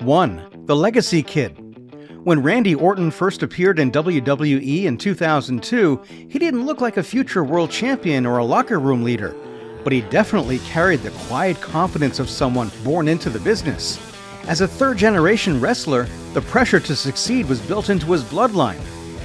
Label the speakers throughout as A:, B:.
A: 1. The Legacy Kid. When Randy Orton first appeared in WWE in 2002, he didn't look like a future world champion or a locker room leader, but he definitely carried the quiet confidence of someone born into the business. As a third-generation wrestler, the pressure to succeed was built into his bloodline,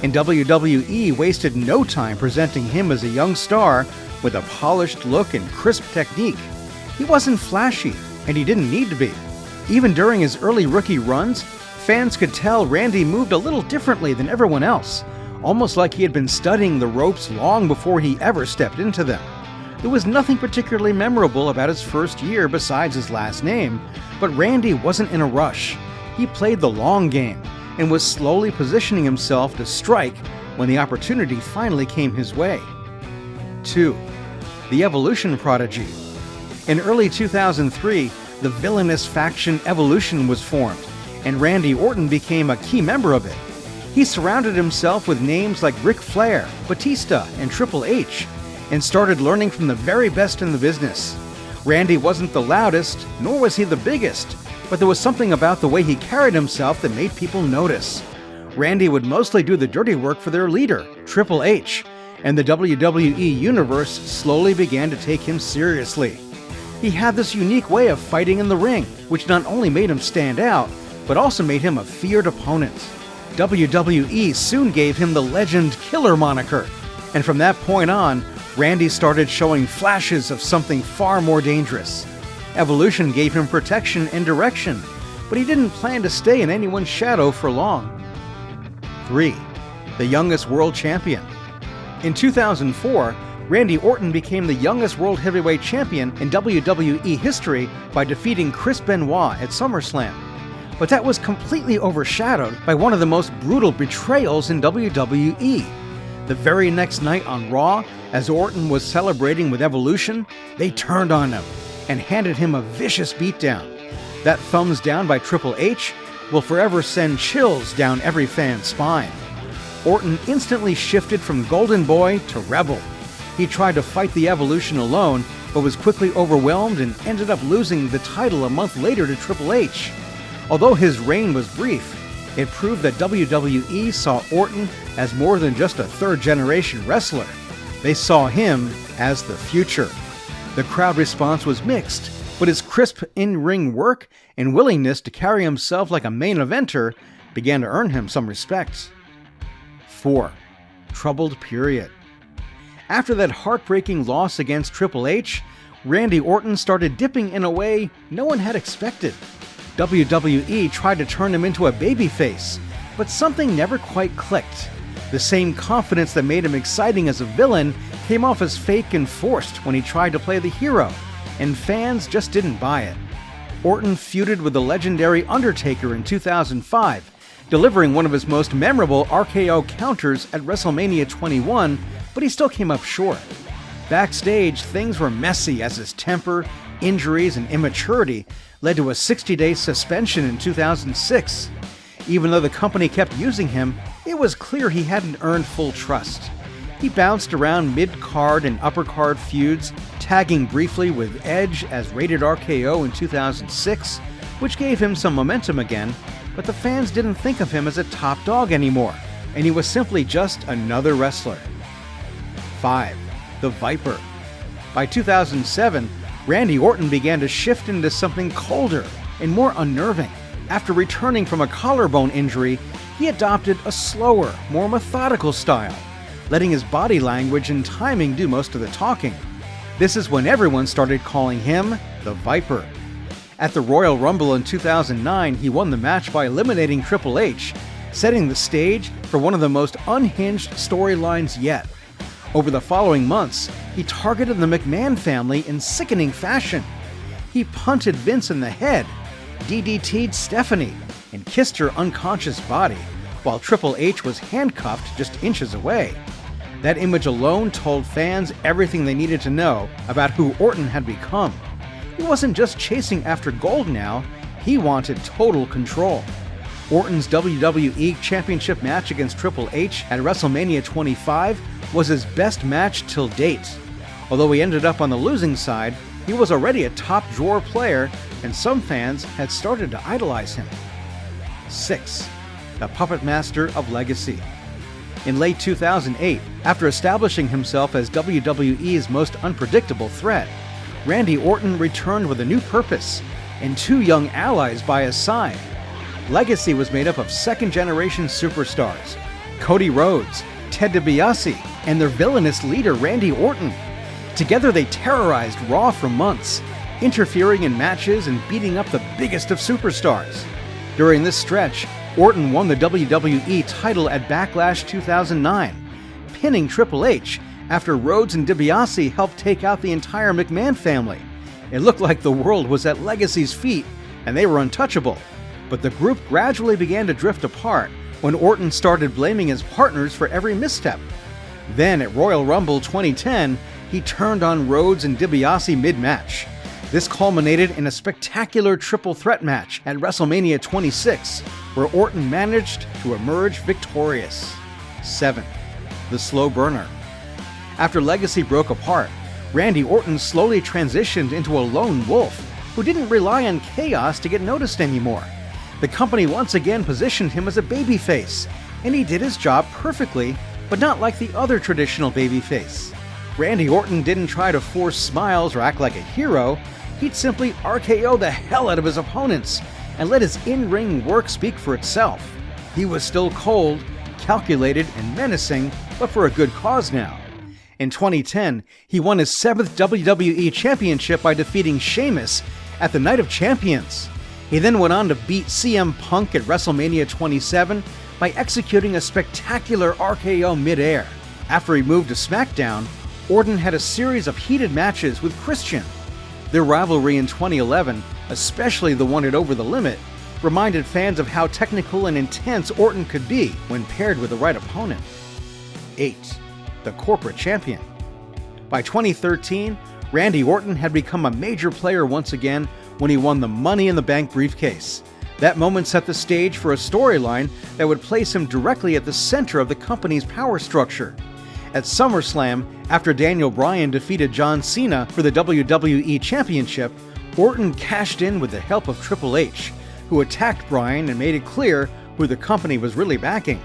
A: and WWE wasted no time presenting him as a young star with a polished look and crisp technique. He wasn't flashy, and he didn't need to be. Even during his early rookie runs, fans could tell Randy moved a little differently than everyone else, almost like he had been studying the ropes long before he ever stepped into them. There was nothing particularly memorable about his first year besides his last name, but Randy wasn't in a rush. He played the long game and was slowly positioning himself to strike when the opportunity finally came his way. 2. The Evolution Prodigy. In early 2003, the villainous faction Evolution was formed, and Randy Orton became a key member of it. He surrounded himself with names like Ric Flair, Batista, and Triple H, and started learning from the very best in the business. Randy wasn't the loudest, nor was he the biggest, but there was something about the way he carried himself that made people notice. Randy would mostly do the dirty work for their leader, Triple H, and the WWE Universe slowly began to take him seriously. He had this unique way of fighting in the ring, which not only made him stand out, but also made him a feared opponent. WWE soon gave him the Legend Killer moniker, and from that point on, Randy started showing flashes of something far more dangerous. Evolution gave him protection and direction, but he didn't plan to stay in anyone's shadow for long. 3. The Youngest World Champion. In 2004, Randy Orton became the youngest World Heavyweight Champion in WWE history by defeating Chris Benoit at SummerSlam. But that was completely overshadowed by one of the most brutal betrayals in WWE. The very next night on Raw, as Orton was celebrating with Evolution, they turned on him and handed him a vicious beatdown. That thumbs down by Triple H will forever send chills down every fan's spine. Orton instantly shifted from Golden Boy to Rebel. He tried to fight the Evolution alone, but was quickly overwhelmed and ended up losing the title a month later to Triple H. Although his reign was brief, it proved that WWE saw Orton as more than just a third-generation wrestler. They saw him as the future. The crowd response was mixed, but his crisp in-ring work and willingness to carry himself like a main eventer began to earn him some respect. 4. Troubled Period. After that heartbreaking loss against Triple H, Randy Orton started dipping in a way no one had expected. WWE tried to turn him into a babyface, but something never quite clicked. The same confidence that made him exciting as a villain came off as fake and forced when he tried to play the hero, and fans just didn't buy it. Orton feuded with the legendary Undertaker in 2005, delivering one of his most memorable RKO counters at WrestleMania 21, but he still came up short. Backstage, things were messy as his temper, injuries, and immaturity led to a 60-day suspension in 2006. Even though the company kept using him, it was clear he hadn't earned full trust. He bounced around mid-card and upper-card feuds, tagging briefly with Edge as Rated RKO in 2006, which gave him some momentum again, but the fans didn't think of him as a top dog anymore, and he was simply just another wrestler. 5. The Viper. By 2007, Randy Orton began to shift into something colder and more unnerving. After returning from a collarbone injury, he adopted a slower, more methodical style, letting his body language and timing do most of the talking. This is when everyone started calling him the Viper. At the Royal Rumble in 2009, he won the match by eliminating Triple H, setting the stage for one of the most unhinged storylines yet. Over the following months, he targeted the McMahon family in sickening fashion. He punted Vince in the head, DDT'd Stephanie, and kissed her unconscious body, while Triple H was handcuffed just inches away. That image alone told fans everything they needed to know about who Orton had become. He wasn't just chasing after gold now, he wanted total control. Orton's WWE Championship match against Triple H at WrestleMania 25 was his best match till date. Although he ended up on the losing side, he was already a top-drawer player and some fans had started to idolize him. 6. The Puppet Master of Legacy. In late 2008, after establishing himself as WWE's most unpredictable threat, Randy Orton returned with a new purpose and 2 young allies by his side. Legacy was made up of second-generation superstars, Cody Rhodes, Ted DiBiase, and their villainous leader Randy Orton. Together they terrorized Raw for months, interfering in matches and beating up the biggest of superstars. During this stretch, Orton won the WWE title at Backlash 2009, pinning Triple H after Rhodes and DiBiase helped take out the entire McMahon family. It looked like the world was at Legacy's feet and they were untouchable. But the group gradually began to drift apart when Orton started blaming his partners for every misstep. Then at Royal Rumble 2010, he turned on Rhodes and DiBiase mid-match. This culminated in a spectacular triple threat match at WrestleMania 26, where Orton managed to emerge victorious. 7. The Slow Burner. After Legacy broke apart, Randy Orton slowly transitioned into a lone wolf who didn't rely on chaos to get noticed anymore. The company once again positioned him as a babyface, and he did his job perfectly, but not like the other traditional babyface. Randy Orton didn't try to force smiles or act like a hero. He'd simply RKO the hell out of his opponents and let his in-ring work speak for itself. He was still cold, calculated, and menacing, but for a good cause now. In 2010, he won his 7th WWE Championship by defeating Sheamus at the Night of Champions. He then went on to beat CM Punk at WrestleMania 27 by executing a spectacular RKO mid-air. After he moved to SmackDown, Orton had a series of heated matches with Christian. Their rivalry in 2011, especially the one at Over the Limit, reminded fans of how technical and intense Orton could be when paired with the right opponent. 8. The Corporate Champion. By 2013, Randy Orton had become a major player once again when he won the Money in the Bank briefcase. That moment set the stage for a storyline that would place him directly at the center of the company's power structure. At SummerSlam, after Daniel Bryan defeated John Cena for the WWE Championship, Orton cashed in with the help of Triple H, who attacked Bryan and made it clear who the company was really backing.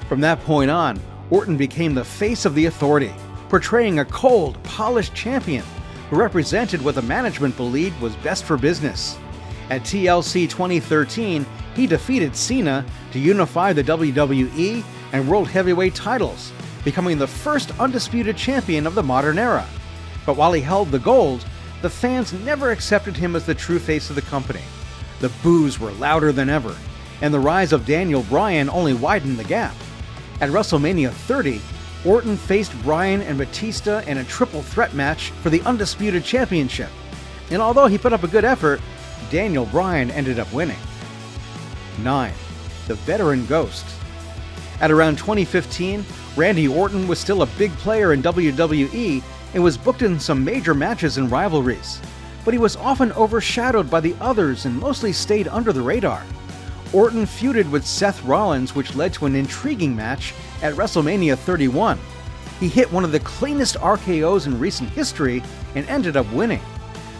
A: From that point on, Orton became the face of the authority, portraying a cold, polished champion who represented what the management believed was best for business. At TLC 2013, he defeated Cena to unify the WWE and World Heavyweight titles, becoming the first undisputed champion of the modern era. But while he held the gold, the fans never accepted him as the true face of the company. The boos were louder than ever, and the rise of Daniel Bryan only widened the gap. At WrestleMania 30, Orton faced Bryan and Batista in a triple threat match for the Undisputed Championship. And although he put up a good effort, Daniel Bryan ended up winning. 9. The Veteran Ghost. At around 2015, Randy Orton was still a big player in WWE and was booked in some major matches and rivalries. But he was often overshadowed by the others and mostly stayed under the radar. Orton feuded with Seth Rollins, which led to an intriguing match at WrestleMania 31. He hit one of the cleanest RKOs in recent history and ended up winning.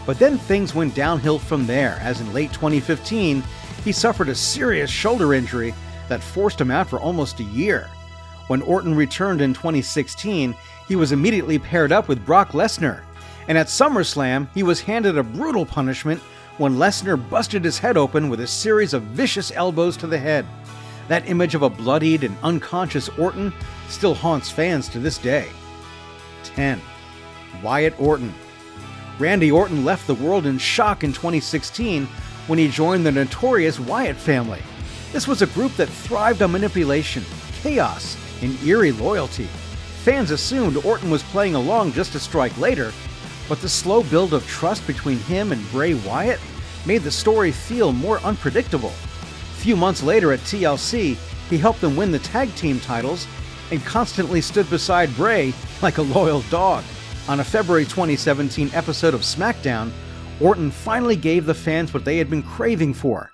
A: But then things went downhill from there, as in late 2015, he suffered a serious shoulder injury that forced him out for almost a year. When Orton returned in 2016, he was immediately paired up with Brock Lesnar, and at SummerSlam, he was handed a brutal punishment when Lesnar busted his head open with a series of vicious elbows to the head. That image of a bloodied and unconscious Orton still haunts fans to this day. 10. Wyatt Orton. Randy Orton left the world in shock in 2016 when he joined the notorious Wyatt family. This was a group that thrived on manipulation, chaos, and eerie loyalty. Fans assumed Orton was playing along just to strike later, but the slow build of trust between him and Bray Wyatt made the story feel more unpredictable. A few months later at TLC, he helped them win the tag team titles and constantly stood beside Bray like a loyal dog. On a February 2017 episode of SmackDown, Orton finally gave the fans what they had been craving for.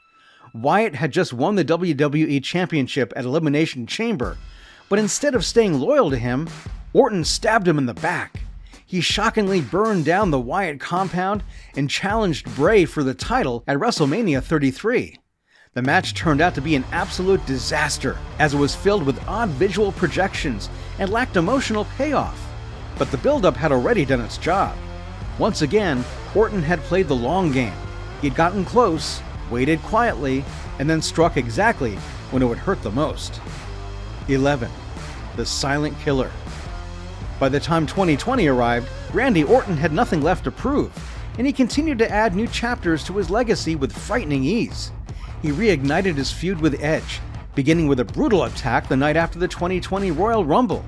A: Wyatt had just won the WWE Championship at Elimination Chamber, but instead of staying loyal to him, Orton stabbed him in the back. he shockingly burned down the Wyatt compound and challenged Bray for the title at WrestleMania 33. The match turned out to be an absolute disaster, as it was filled with odd visual projections and lacked emotional payoff. But the build-up had already done its job. Once again, Orton had played the long game. He'd gotten close, waited quietly, and then struck exactly when it would hurt the most. 11. The Silent Killer. By the time 2020 arrived, Randy Orton had nothing left to prove, and he continued to add new chapters to his legacy with frightening ease. He reignited his feud with Edge, beginning with a brutal attack the night after the 2020 Royal Rumble.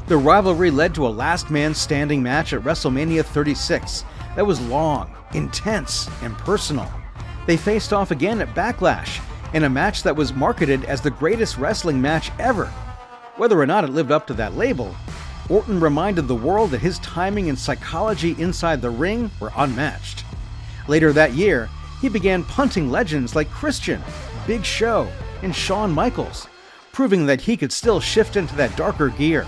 A: The rivalry led to a last man standing match at WrestleMania 36 that was long, intense, and personal. They faced off again at Backlash, in a match that was marketed as the greatest wrestling match ever. Whether or not it lived up to that label, Orton reminded the world that his timing and psychology inside the ring were unmatched. Later that year, he began punting legends like Christian, Big Show, and Shawn Michaels, proving that he could still shift into that darker gear.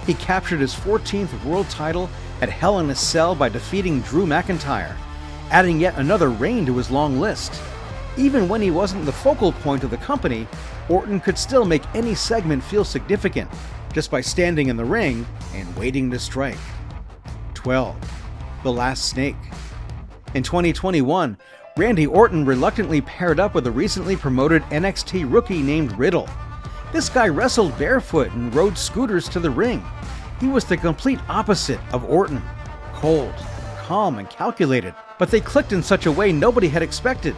A: He captured his 14th world title at Hell in a Cell by defeating Drew McIntyre, adding yet another reign to his long list. Even when he wasn't the focal point of the company, Orton could still make any segment feel significant, just by standing in the ring and waiting to strike. 12. The Last Snake. In 2021, Randy Orton reluctantly paired up with a recently promoted NXT rookie named Riddle. This guy wrestled barefoot and rode scooters to the ring. He was the complete opposite of Orton. Cold, calm, and calculated, but they clicked in such a way nobody had expected.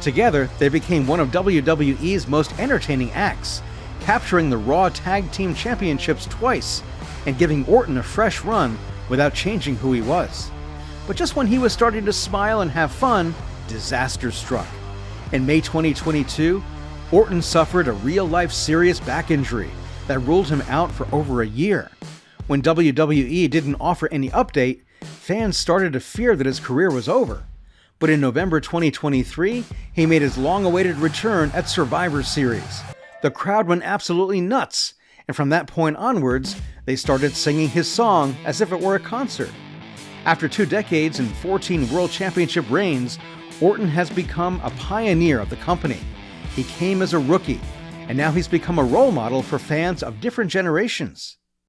A: Together, they became one of WWE's most entertaining acts, capturing the Raw Tag Team Championships twice and giving Orton a fresh run without changing who he was. But just when he was starting to smile and have fun, disaster struck. In May 2022, Orton suffered a real-life serious back injury that ruled him out for over a year. When WWE didn't offer any update, fans started to fear that his career was over. But in November 2023, he made his long-awaited return at Survivor Series. The crowd went absolutely nuts, and from that point onwards, they started singing his song as if it were a concert. After 2 decades and 14 World Championship reigns, Orton has become a pioneer of the company. He came as a rookie, and now he's become a role model for fans of different generations.